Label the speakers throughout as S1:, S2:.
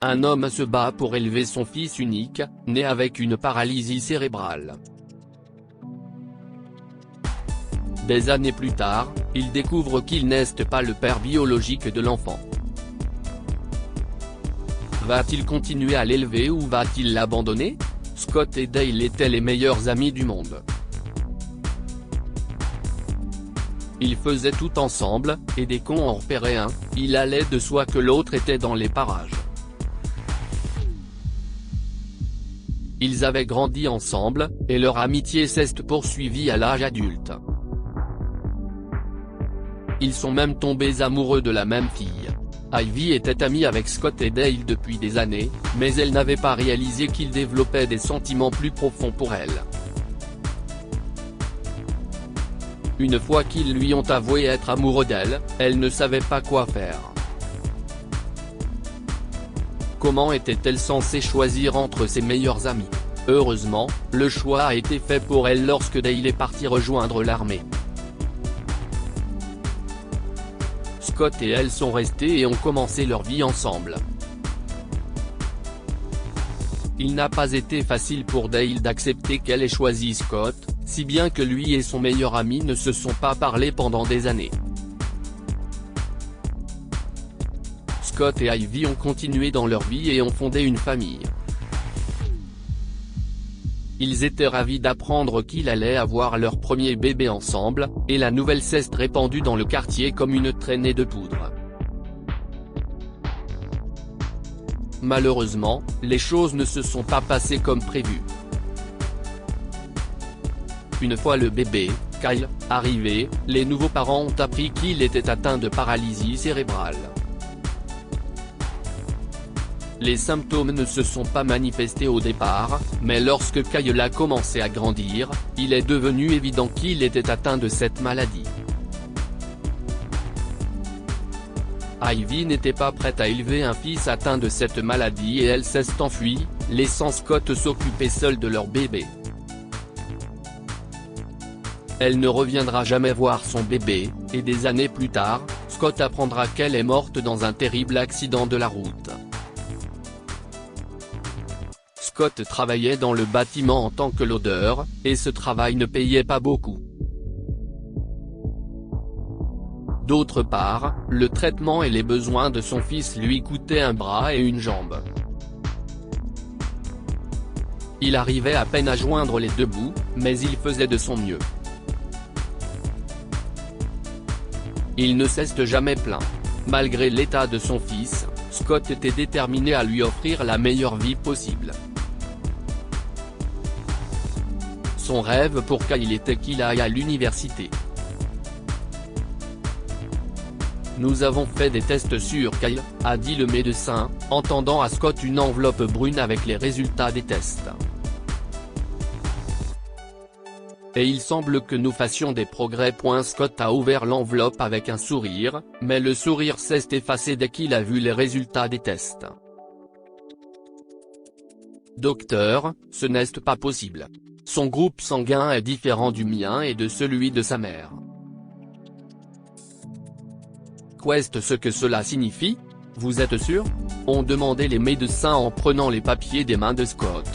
S1: Un homme se bat pour élever son fils unique, né avec une paralysie cérébrale. Des années plus tard, il découvre qu'il n'est pas le père biologique de l'enfant. Va-t-il continuer à l'élever ou va-t-il l'abandonner? Scott et Dale étaient les meilleurs amis du monde. Ils faisaient tout ensemble, et dès qu'on en repérait un, il allait de soi que l'autre était dans les parages. Ils avaient grandi ensemble, et leur amitié s'est poursuivie à l'âge adulte. Ils sont même tombés amoureux de la même fille. Ivy était amie avec Scott et Dale depuis des années, mais elle n'avait pas réalisé qu'il développait des sentiments plus profonds pour elle. Une fois qu'ils lui ont avoué être amoureux d'elle, elle ne savait pas quoi faire. Comment était-elle censée choisir entre ses meilleurs amis? Heureusement, le choix a été fait pour elle lorsque Dale est parti rejoindre l'armée. Scott et elle sont restés et ont commencé leur vie ensemble. Il n'a pas été facile pour Dale d'accepter qu'elle ait choisi Scott, si bien que lui et son meilleur ami ne se sont pas parlé pendant des années. Scott et Ivy ont continué dans leur vie et ont fondé une famille. Ils étaient ravis d'apprendre qu'ils allaient avoir leur premier bébé ensemble, et la nouvelle s'est répandue dans le quartier comme une traînée de poudre. Malheureusement, les choses ne se sont pas passées comme prévu. Une fois le bébé, Kyle, arrivé, les nouveaux parents ont appris qu'il était atteint de paralysie cérébrale. Les symptômes ne se sont pas manifestés au départ, mais lorsque Kyle a commencé à grandir, il est devenu évident qu'il était atteint de cette maladie. Ivy n'était pas prête à élever un fils atteint de cette maladie et elle s'est enfuie, laissant Scott s'occuper seul de leur bébé. Elle ne reviendra jamais voir son bébé, et des années plus tard, Scott apprendra qu'elle est morte dans un terrible accident de la route. Scott travaillait dans le bâtiment en tant que loadeur, et ce travail ne payait pas beaucoup. D'autre part, le traitement et les besoins de son fils lui coûtaient un bras et une jambe. Il arrivait à peine à joindre les deux bouts, mais il faisait de son mieux. Il ne s'est jamais plaint. Malgré l'état de son fils, Scott était déterminé à lui offrir la meilleure vie possible. Son rêve pour Kyle était qu'il aille à l'université. Nous avons fait des tests sur Kyle, a dit le médecin, en tendant à Scott une enveloppe brune avec les résultats des tests. Et il semble que nous fassions des progrès. Scott a ouvert l'enveloppe avec un sourire, mais le sourire s'est effacé dès qu'il a vu les résultats des tests. Docteur, ce n'est pas possible. Son groupe sanguin est différent du mien et de celui de sa mère. Qu'est-ce que cela signifie? Vous êtes sûr? Ont demandé les médecins en prenant les papiers des mains de Scott.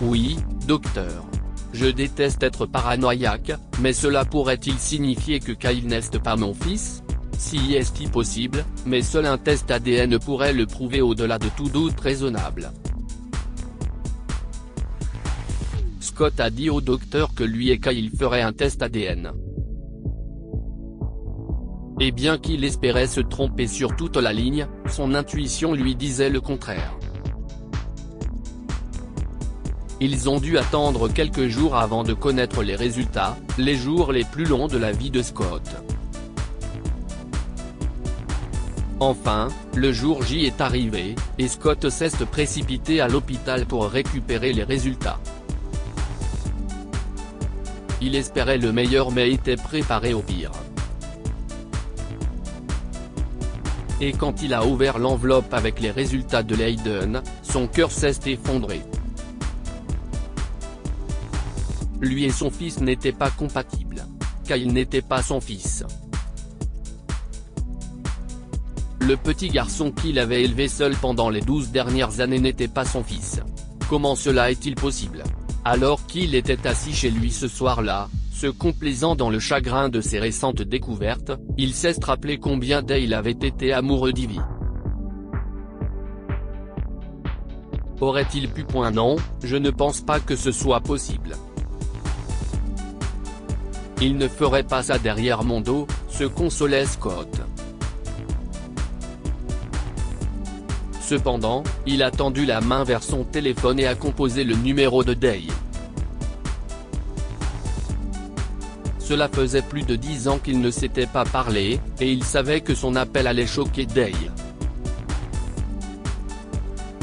S1: Oui, docteur. Je déteste être paranoïaque, mais cela pourrait-il signifier que Kyle n'est pas mon fils? Si est-il possible, mais seul un test ADN pourrait le prouver au-delà de tout doute raisonnable. Scott a dit au docteur que lui et Kyle feraient un test ADN. Et bien qu'il espérait se tromper sur toute la ligne, son intuition lui disait le contraire. Ils ont dû attendre quelques jours avant de connaître les résultats, les jours les plus longs de la vie de Scott. Enfin, le jour J est arrivé, et Scott s'est précipité à l'hôpital pour récupérer les résultats. Il espérait le meilleur mais était préparé au pire. Et quand il a ouvert l'enveloppe avec les résultats de Leiden, son cœur s'est effondré. Lui et son fils n'étaient pas compatibles. Kyle n'était pas son fils. Le petit garçon qu'il avait élevé seul pendant les 12 dernières années n'était pas son fils. Comment cela est-il possible? Alors qu'il était assis chez lui ce soir-là, se complaisant dans le chagrin de ses récentes découvertes, il s'est rappelé combien Dale avait été amoureux d'Ivy. Aurait-il pu? Non, je ne pense pas que ce soit possible. Il ne ferait pas ça derrière mon dos, se consolait Scott. Cependant, il a tendu la main vers son téléphone et a composé le numéro de Dale. Cela faisait plus de 10 ans qu'ils ne s'étaient pas parlé, et il savait que son appel allait choquer Dale.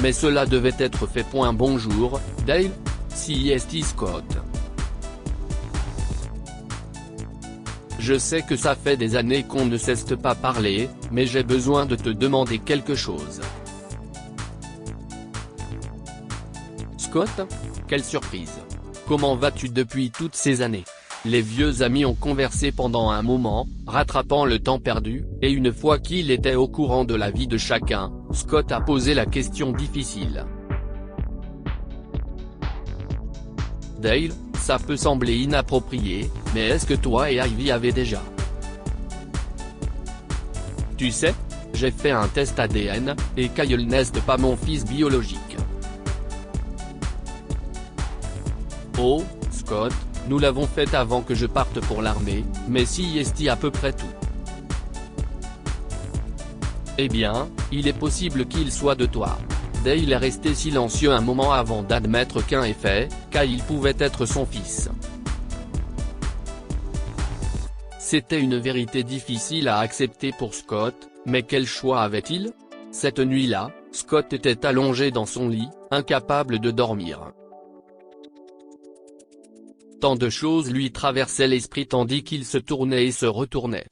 S1: Mais cela devait être fait. Bonjour, Dale, c'est Scott. Je sais que ça fait des années qu'on ne s'est pas parlé, mais j'ai besoin de te demander quelque chose. Scott? Quelle surprise! Comment vas-tu depuis toutes ces années? Les vieux amis ont conversé pendant un moment, rattrapant le temps perdu, et une fois qu'il était au courant de la vie de chacun, Scott a posé la question difficile. Dale, ça peut sembler inapproprié, mais est-ce que toi et Ivy avez déjà? Tu sais, j'ai fait un test ADN, et Kyle n'est pas mon fils biologique. Oh, Scott, nous l'avons fait avant que je parte pour l'armée, mais c'est à peu près tout. Eh bien, il est possible qu'il soit de toi. Dale est resté silencieux un moment avant d'admettre qu'un est fait, Kyle pouvait être son fils. C'était une vérité difficile à accepter pour Scott, mais quel choix avait-il? Cette nuit-là, Scott était allongé dans son lit, incapable de dormir. Tant de choses lui traversaient l'esprit tandis qu'il se tournait et se retournait.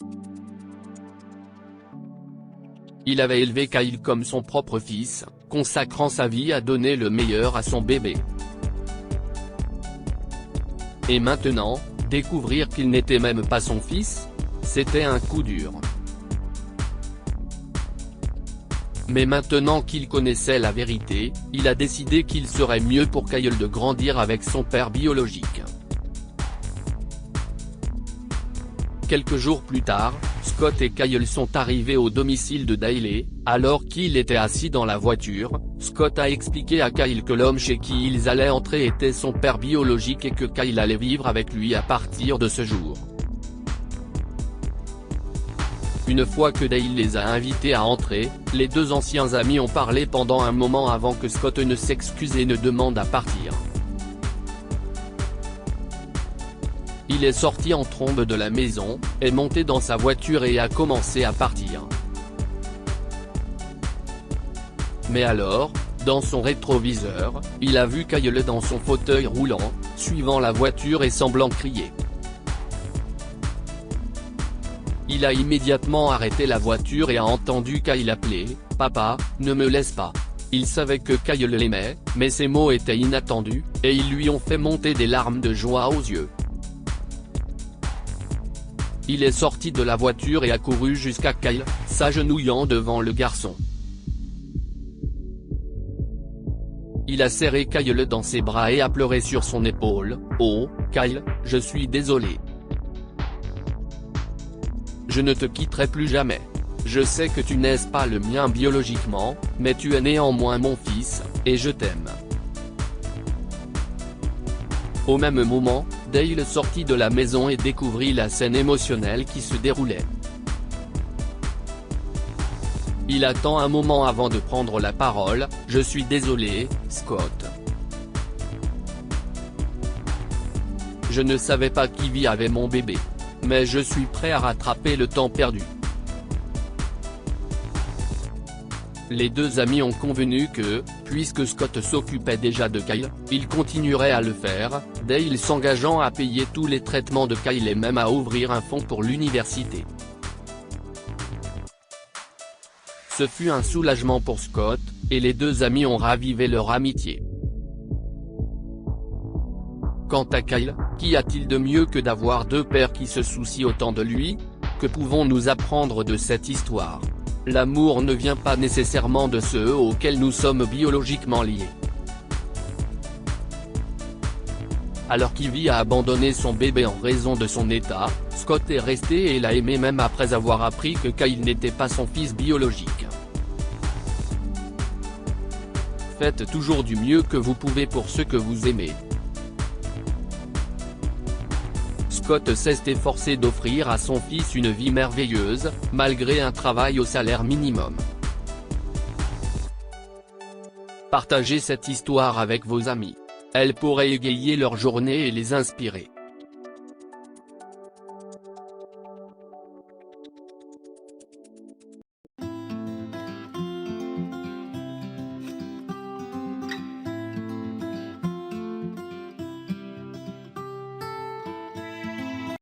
S1: Il avait élevé Kyle comme son propre fils, consacrant sa vie à donner le meilleur à son bébé. Et maintenant, découvrir qu'il n'était même pas son fils? C'était un coup dur. Mais maintenant qu'il connaissait la vérité, il a décidé qu'il serait mieux pour Kyle de grandir avec son père biologique. Quelques jours plus tard, Scott et Kyle sont arrivés au domicile de Dale. Alors qu'il était assis dans la voiture, Scott a expliqué à Kyle que l'homme chez qui ils allaient entrer était son père biologique et que Kyle allait vivre avec lui à partir de ce jour. Une fois que Dale les a invités à entrer, les deux anciens amis ont parlé pendant un moment avant que Scott ne s'excuse et ne demande à partir. Il est sorti en trombe de la maison, est monté dans sa voiture et a commencé à partir. Mais alors, dans son rétroviseur, il a vu Kyle dans son fauteuil roulant, suivant la voiture et semblant crier. Il a immédiatement arrêté la voiture et a entendu Kyle appeler « Papa, ne me laisse pas ». Il savait que Kyle l'aimait, mais ces mots étaient inattendus, et ils lui ont fait monter des larmes de joie aux yeux. Il est sorti de la voiture et a couru jusqu'à Kyle, s'agenouillant devant le garçon. Il a serré Kyle dans ses bras et a pleuré sur son épaule. « Oh, Kyle, je suis désolé. Je ne te quitterai plus jamais. Je sais que tu n'es pas le mien biologiquement, mais tu es néanmoins mon fils, et je t'aime. » Au même moment, Dale sortit de la maison et découvrit la scène émotionnelle qui se déroulait. Il attend un moment avant de prendre la parole. « Je suis désolé, Scott. Je ne savais pas qu'Ivy avait mon bébé. Mais je suis prêt à rattraper le temps perdu. » Les deux amis ont convenu que, puisque Scott s'occupait déjà de Kyle, il continuerait à le faire, Dale s'engageant à payer tous les traitements de Kyle et même à ouvrir un fonds pour l'université. Ce fut un soulagement pour Scott, et les deux amis ont ravivé leur amitié. Quant à Kyle, qu'y a-t-il de mieux que d'avoir deux pères qui se soucient autant de lui? Que pouvons-nous apprendre de cette histoire? L'amour ne vient pas nécessairement de ceux auxquels nous sommes biologiquement liés. Alors qu'Ivy a abandonné son bébé en raison de son état, Scott est resté et l'a aimé même après avoir appris que Kyle n'était pas son fils biologique. Faites toujours du mieux que vous pouvez pour ceux que vous aimez. Scott s'est efforcé d'offrir à son fils une vie merveilleuse, malgré un travail au salaire minimum. Partagez cette histoire avec vos amis. Elle pourrait égayer leur journée et les inspirer.